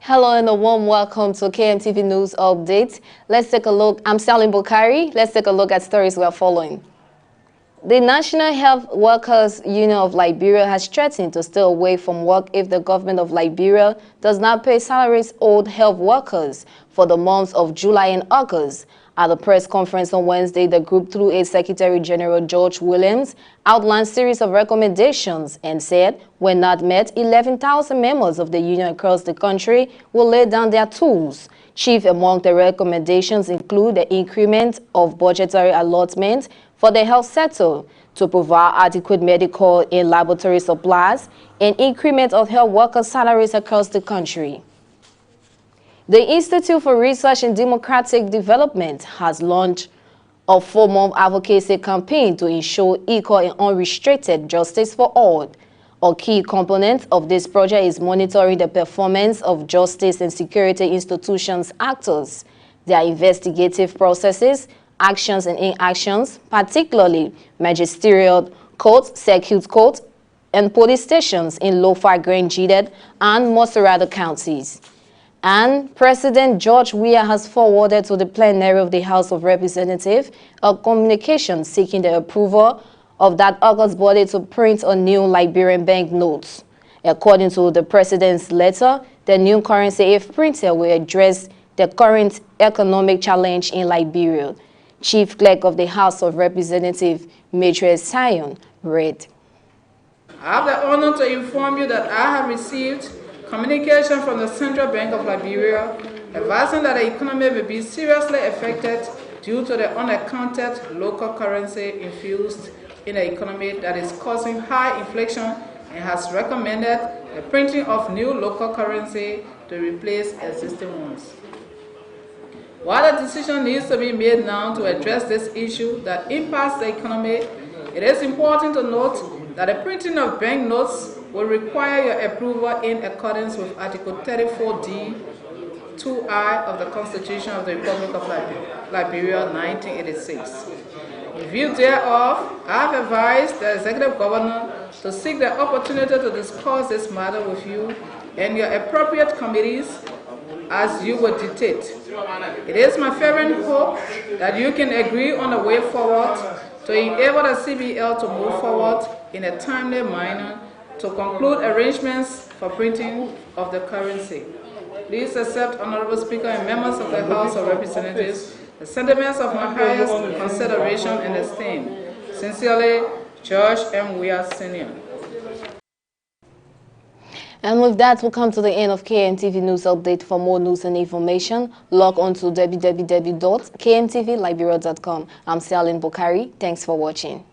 Hello and a warm welcome to KMTV News Update. Let's take a look. I'm Salim Bukhari. Let's take a look at stories we are following. The National Health Workers Union of Liberia has threatened to stay away from work if the government of Liberia does not pay salaries owed health workers for the months of July and August. At a press conference on Wednesday, the group, through its Secretary General George Williams, outlined a series of recommendations and said, when not met, 11,000 members of the union across the country will lay down their tools. Chief among the recommendations include the increment of budgetary allotment for the health sector to provide adequate medical and laboratory supplies and increment of health workers' salaries across the country. The Institute for Research in Democratic Development has launched a 4-month advocacy campaign to ensure equal and unrestricted justice for all. A key component of this project is monitoring the performance of justice and security institutions actors, their investigative processes, actions and inactions, particularly magisterial courts, circuit courts, and police stations in low-fi Grangeded and Moserado counties. And President George Weah has forwarded to the plenary of the House of Representatives a communication seeking the approval of that August body to print a new Liberian banknotes. According to the president's letter, the new currency, if printed, will address the current economic challenge in Liberia. Chief Clerk of the House of Representatives, Maitre Sion, read. I have the honor to inform you that I have received communication from the Central Bank of Liberia advising that the economy may be seriously affected due to the unaccounted local currency infused in the economy that is causing high inflation, and has recommended the printing of new local currency to replace existing ones. While a decision needs to be made now to address this issue that impacts the economy, it is important to note that the printing of banknotes will require your approval in accordance with Article 34D 2I of the Constitution of the Republic of Liberia, 1986. In view thereof, I have advised the Executive Governor to seek the opportunity to discuss this matter with you and your appropriate committees as you would dictate. It is my fervent hope that you can agree on a way forward to enable the CBL to move forward in a timely manner to conclude arrangements for printing of the currency. Please accept, Honorable Speaker and members of the House of Representatives, the sentiments of my highest consideration and esteem. Sincerely, George M. Weah, Sr. And with that, we'll come to the end of KMTV News Update. For more news and information, log on to www.kmtvliberia.com. I'm Salim Bukhari. Thanks for watching.